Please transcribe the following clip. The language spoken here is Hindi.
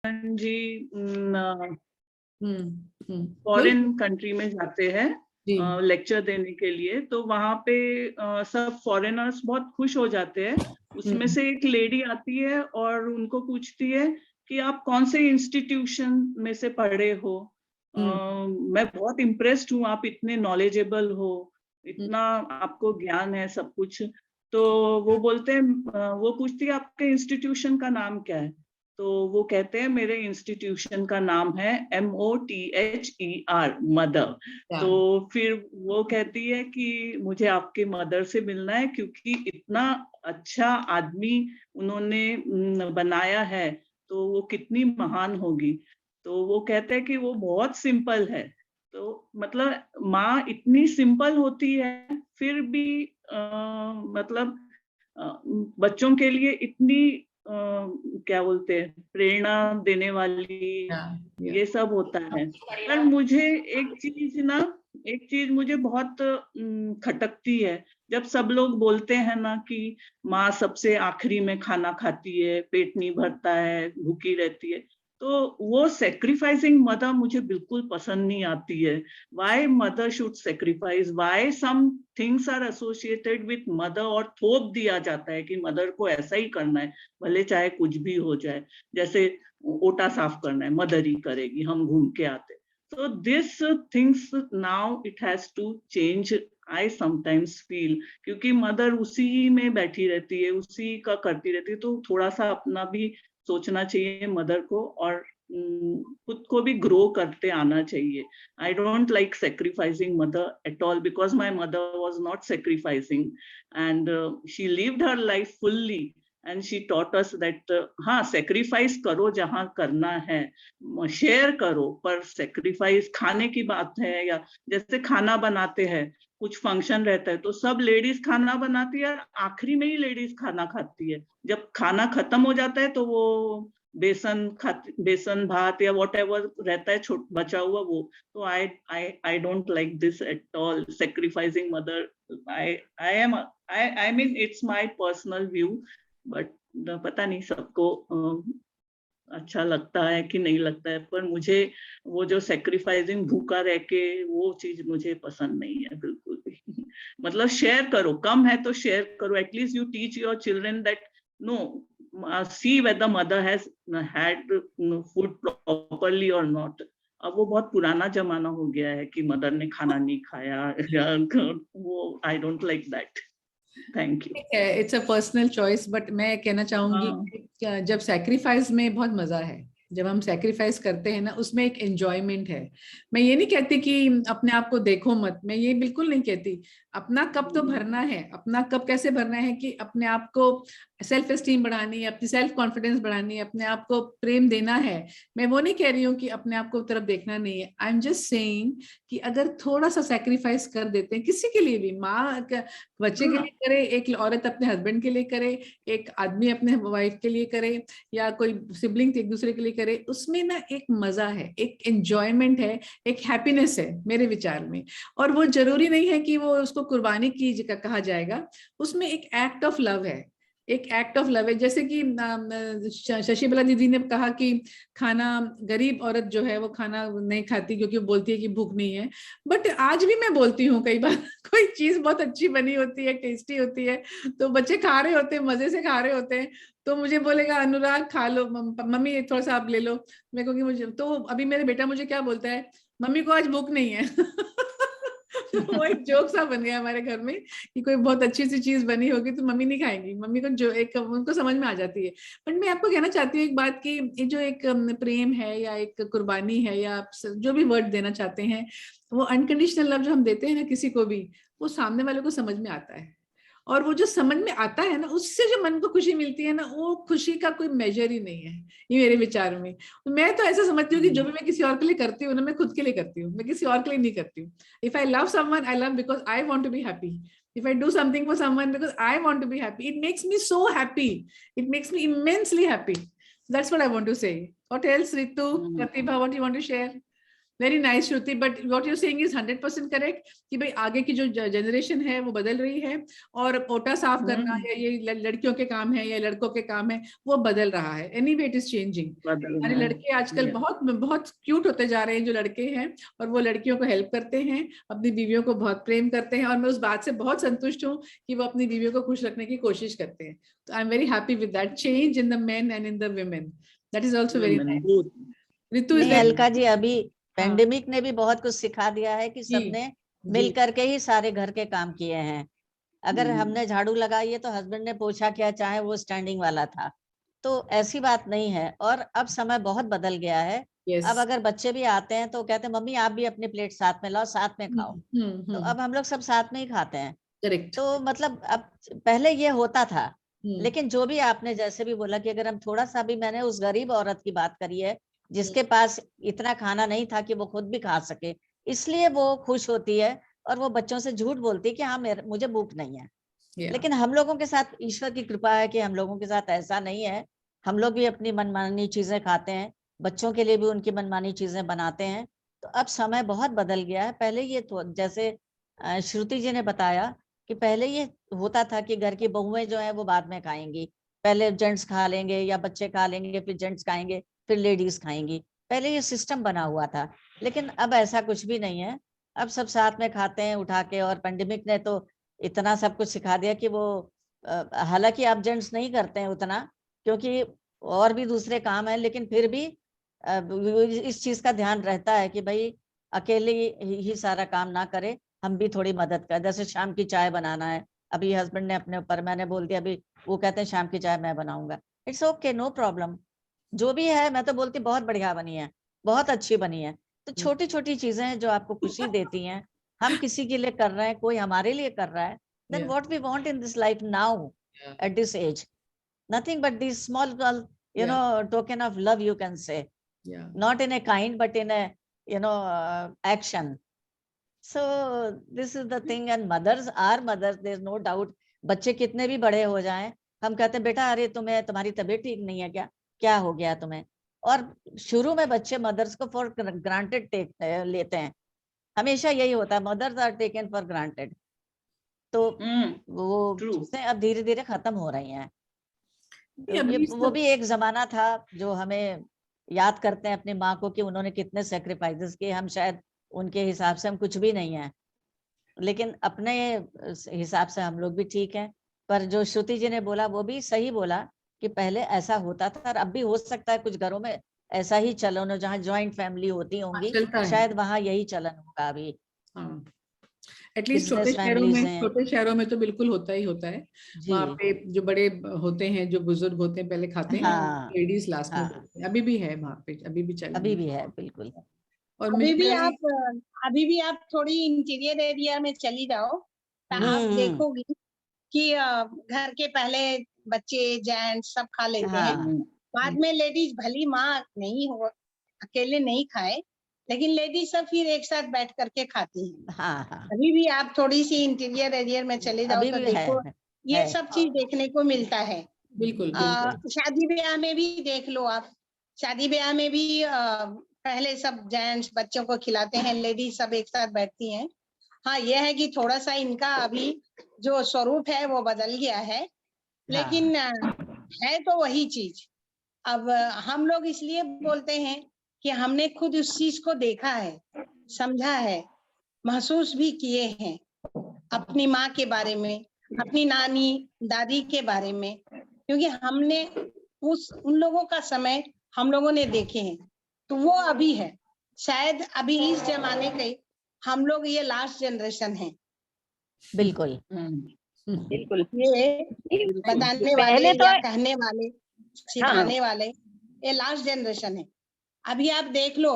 जी बोलिए। फॉरेन कंट्री में जाते हैं जी। लेक्चर देने के लिए, तो वहां पे सब फॉरेनर्स बहुत खुश हो जाते हैं। उसमें से एक लेडी आती है और उनको पूछती है कि आप कौन से इंस्टीट्यूशन में से पढ़े हो। मैं बहुत इम्प्रेस्ड हूँ, आप इतने नॉलेजेबल हो, इतना आपको ज्ञान है सब कुछ। तो वो बोलते हैं, वो पूछती है आपके इंस्टीट्यूशन का नाम क्या है। तो वो कहते हैं मेरे इंस्टीट्यूशन का नाम है MOTHER, मदर। तो फिर वो कहती है कि मुझे आपके मदर से मिलना है, क्योंकि इतना अच्छा आदमी उन्होंने बनाया है, तो वो कितनी महान होगी। तो वो कहते हैं कि वो बहुत सिंपल है। तो मतलब माँ इतनी सिंपल होती है, फिर भी मतलब बच्चों के लिए इतनी क्या बोलते हैं, प्रेरणा देने वाली, ये सब होता है। पर मुझे एक चीज मुझे बहुत खटकती है। जब सब लोग बोलते हैं ना कि माँ सबसे आखिरी में खाना खाती है, पेट नहीं भरता है, भूखी रहती है, तो वो सेक्रीफाइसिंग मदर मुझे बिल्कुल पसंद नहीं आती है। Why mother should sacrifice, why some things are associated with mother, और थोप दिया जाता है कि मदर को ऐसा ही करना है, भले चाहे कुछ भी हो जाए। जैसे ओटा साफ करना है, मदर ही करेगी, हम घूम के आते। So this things now it has to change, I sometimes feel, क्योंकि मदर उसी में बैठी रहती है, उसी का करती रहती है, तो थोड़ा सा अपना भी सोचना चाहिए मदर को, और खुद को भी ग्रो करते आना चाहिए। I don't like sacrificing mother at all, because my mother was not sacrificing, and she lived her life fully, and she taught us that हाँ, सेक्रीफाइस करो जहाँ करना है, शेयर करो, पर सेक्रीफाइस खाने की बात है, या जैसे खाना बनाते हैं, कुछ फंक्शन रहता है तो सब लेडीज खाना बनाती है, आखिरी में ही लेडीज खाना खाती है। जब खाना खत्म हो जाता है तो वो बेसन भात या वॉट एवर रहता है बचा हुआ, वो तो I don't like this at all, sacrificing mother. I mean it's my personal view, but पता नहीं सबको अच्छा लगता है कि नहीं लगता है। पर मुझे वो जो सेक्रीफाइसिंग भूखा रह के, वो चीज मुझे पसंद नहीं है बिल्कुल भी। मतलब शेयर करो, कम है तो शेयर करो, at least you teach your children that no, see whether mother has had food properly और नॉट। अब वो बहुत पुराना जमाना हो गया है कि मदर ने खाना नहीं खाया, वो I don't like that. Thank you. It's a personal choice, but मैं कहना चाहूंगी जब सैक्रिफाइस में बहुत मजा है, जब हम सैक्रिफाइस करते हैं ना, उसमें एक एंजॉयमेंट है। मैं ये नहीं कहती कि अपने आप को देखो मत, मैं ये बिल्कुल नहीं कहती। अपना कप तो भरना है। अपना कप कैसे भरना है कि अपने आप को सेल्फ एस्टीम बढ़ानी है, अपनी सेल्फ कॉन्फिडेंस बढ़ानी है, अपने आप को प्रेम देना है। मैं वो नहीं कह रही हूँ कि अपने आप को तरफ देखना नहीं है। आई एम जस्ट सेइंग कि अगर थोड़ा सा सेक्रीफाइस कर देते हैं किसी के लिए भी, माँ बच्चे के लिए करे, एक औरत अपने हस्बैंड के लिए करे, एक आदमी अपने वाइफ के लिए करे, या कोई सिबलिंग एक दूसरे के लिए करे, उसमें ना एक मजा है, एक एंजॉयमेंट है, एक हैप्पीनेस है मेरे विचार में। और वो जरूरी नहीं है कि वो उसको कुर्बानी की कहा जाएगा, उसमें एक एक्ट ऑफ लव है, एक एक्ट ऑफ लव है। जैसे कि शशिकला दीदी ने कहा कि खाना, गरीब औरत जो है वो खाना नहीं खाती क्योंकि वो बोलती है कि भूख नहीं है। बट आज भी मैं बोलती हूँ कई बार कोई चीज बहुत अच्छी बनी होती है, टेस्टी होती है, तो बच्चे खा रहे होते हैं, मजे से खा रहे होते हैं, तो मुझे बोलेगा अनुराग खा लो, मम्मी थोड़ा सा आप ले लो। मैं कहूँगी मुझे तो, अभी मेरे बेटा मुझे क्या बोलता है, मम्मी को आज भूख नहीं है। वो एक जोक सा बन गया हमारे घर में कि कोई बहुत अच्छी सी चीज बनी होगी तो मम्मी नहीं खाएंगी, मम्मी को जो एक उनको समझ में आ जाती है। बट मैं आपको कहना चाहती हूँ एक बात कि ये जो एक प्रेम है या एक कुर्बानी है या आप जो भी वर्ड देना चाहते हैं, वो अनकंडीशनल लव जो हम देते हैं ना किसी को भी, वो सामने वाले को समझ में आता है। और वो जो समझ में आता है ना, उससे जो मन को खुशी मिलती है ना, वो खुशी का कोई मेजर ही नहीं है, ये मेरे विचार में। मैं तो ऐसा समझती हूँ कि जो भी मैं किसी और के लिए करती हूँ ना, मैं खुद के लिए करती हूँ, मैं किसी और के लिए नहीं करती हूँ। If I love someone, I love because I want to be happy. If I do something for someone because I want to be happy, it makes me so happy. It makes me immensely happy. That's what I want to say. What else, Ritu, Pratibha, what you want to share? Very nice Shruti, but what you saying is 100% correct कि भाई आगे की जो जनरेशन है वो बदल रही है, और ओटा साफ करना या ये लड़कियों के काम है या लड़कों के काम है वो बदल रहा है। Anyway it is changing. हमारे लड़के आजकल बहुत बहुत क्यूट होते जा रहे हैं जो लड़के हैं, और वो लड़कियों को हेल्प करते हैं, अपनी बीवियों को बहुत प्रेम करते हैं, और मैं उस बात से बहुत संतुष्ट हूँ कि वो अपनी बीवियों को खुश रखने की कोशिश करते हैं। तो I am very happy with that change in the men and in the women. That is also very nice. Ritu is Alka ji, अभी पेंडेमिक ने भी बहुत कुछ सिखा दिया है कि सबने मिल करके ही सारे घर के काम किए हैं। अगर हमने झाड़ू लगाई है तो हस्बैंड ने पोछा किया, चाहे वो स्टैंडिंग वाला था। तो ऐसी बात नहीं है। और अब समय बहुत बदल गया है। अब अगर बच्चे भी आते हैं तो कहते हैं मम्मी आप भी अपनी प्लेट साथ में लाओ, साथ में खाओ। तो अब हम लोग सब साथ में ही खाते हैं। तो मतलब अब पहले ये होता था, लेकिन जो भी आपने जैसे भी बोला कि अगर हम थोड़ा सा भी, मैंने उस गरीब औरत की बात करी है जिसके पास इतना खाना नहीं था कि वो खुद भी खा सके, इसलिए वो खुश होती है और वो बच्चों से झूठ बोलती है कि हाँ मुझे भूख नहीं है। लेकिन हम लोगों के साथ ईश्वर की कृपा है कि हम लोगों के साथ ऐसा नहीं है। हम लोग भी अपनी मनमानी चीजें खाते हैं, बच्चों के लिए भी उनकी मनमानी चीजें बनाते हैं। तो अब समय बहुत बदल गया है। पहले ये तो जैसे श्रुति जी ने बताया कि पहले ये होता था कि घर की बहुएं जो है वो बाद में खाएंगी, पहले जेंट्स खा लेंगे या बच्चे खा लेंगे, फिर जेंट्स खाएंगे, फिर लेडीज खाएंगी। पहले ये सिस्टम बना हुआ था। लेकिन अब ऐसा कुछ भी नहीं है। अब सब साथ में खाते हैं उठा के। और पेंडेमिक ने तो इतना सब कुछ सिखा दिया कि वो हालांकि आप जेंट्स नहीं करते हैं उतना, क्योंकि और भी दूसरे काम है, लेकिन फिर भी इस चीज का ध्यान रहता है कि भाई अकेले ही सारा काम ना करे, हम भी थोड़ी मदद करें। जैसे शाम की चाय बनाना है, अभी हस्बैंड ने अपने ऊपर, मैंने बोल दिया, अभी वो कहते हैं शाम की चाय मैं बनाऊंगा। It's okay, no problem. जो भी है मैं तो बोलती बहुत बढ़िया बनी है, बहुत अच्छी बनी है। तो छोटी छोटी चीजें हैं जो आपको खुशी देती हैं। हम किसी के लिए कर रहे हैं, कोई हमारे लिए कर रहा है, then what we want in this life now, at this age, nothing but these small token of love, you can say, not in a kind but in a action. So this is the thing. And mothers are mothers, there's no doubt. बच्चे कितने भी बड़े हो जाएं, हम कहते हैं बेटा अरे तुम्हारी तबीयत ठीक नहीं है क्या हो गया तुम्हें। और शुरू में बच्चे मदर्स को फॉर ग्रांटेड लेते हैं, हमेशा यही होता है, mothers are taken for granted. तो वो चीजें अब धीरे धीरे खत्म हो रही हैं। वो भी एक जमाना था जो हमें याद करते हैं अपनी माँ को कि उन्होंने कितने सेक्रीफाइसेस किए। हम शायद उनके हिसाब से हम कुछ भी नहीं है, लेकिन अपने हिसाब से हम लोग भी ठीक हैं। पर जो श्रुति जी ने बोला वो भी सही बोला कि पहले ऐसा होता था, और अब भी हो सकता है कुछ घरों में ऐसा ही चलन हो, जहाँ ज्वाइंट फैमिली होती होंगी, शायद वहाँ यही चलन होगा अभी। एटलीस्ट छोटे शहरों में तो बिल्कुल होता ही होता है। वहाँ पे जो बड़े होते हैं, जो बुजुर्ग होते हैं, पहले खाते हैं, लेडीज लास्ट में खाते हैं। अभी भी है वहाँ पे, अभी भी है बिल्कुल। और अभी भी आप थोड़ी इंटीरियर एरिया में चली जाओ तो आप देखोगी कि घर के पहले बच्चे जेंट्स सब खा लेते हैं, बाद में लेडीज, भली माँ नहीं हो, अकेले नहीं खाए, लेकिन लेडीज सब फिर एक साथ बैठ करके खाती हैं। अभी भी आप थोड़ी सी इंटीरियर एरिया में चले जाओ तो देखो ये सब चीज देखने को मिलता है। बिल्कुल। शादी ब्याह में भी देख लो आप, शादी ब्याह में भी पहले सब जेंट्स बच्चों को खिलाते हैं, लेडीज सब एक साथ बैठती हैं। हाँ, यह है कि थोड़ा सा इनका अभी जो स्वरूप है वो बदल गया है, लेकिन है तो वही चीज। अब हम लोग इसलिए बोलते हैं कि हमने खुद उस चीज को देखा है, समझा है, महसूस भी किए हैं, अपनी माँ के बारे में, अपनी नानी दादी के बारे में, क्योंकि हमने उन लोगों का समय हम लोगों ने देखे हैं। तो वो अभी है, शायद अभी इस जमाने के हम लोग ये लास्ट जनरेशन है। बिल्कुल बिल्कुल। ये बताने वाले या कहने वाले, सिखाने वाले, ये लास्ट जनरेशन है। अभी आप देख लो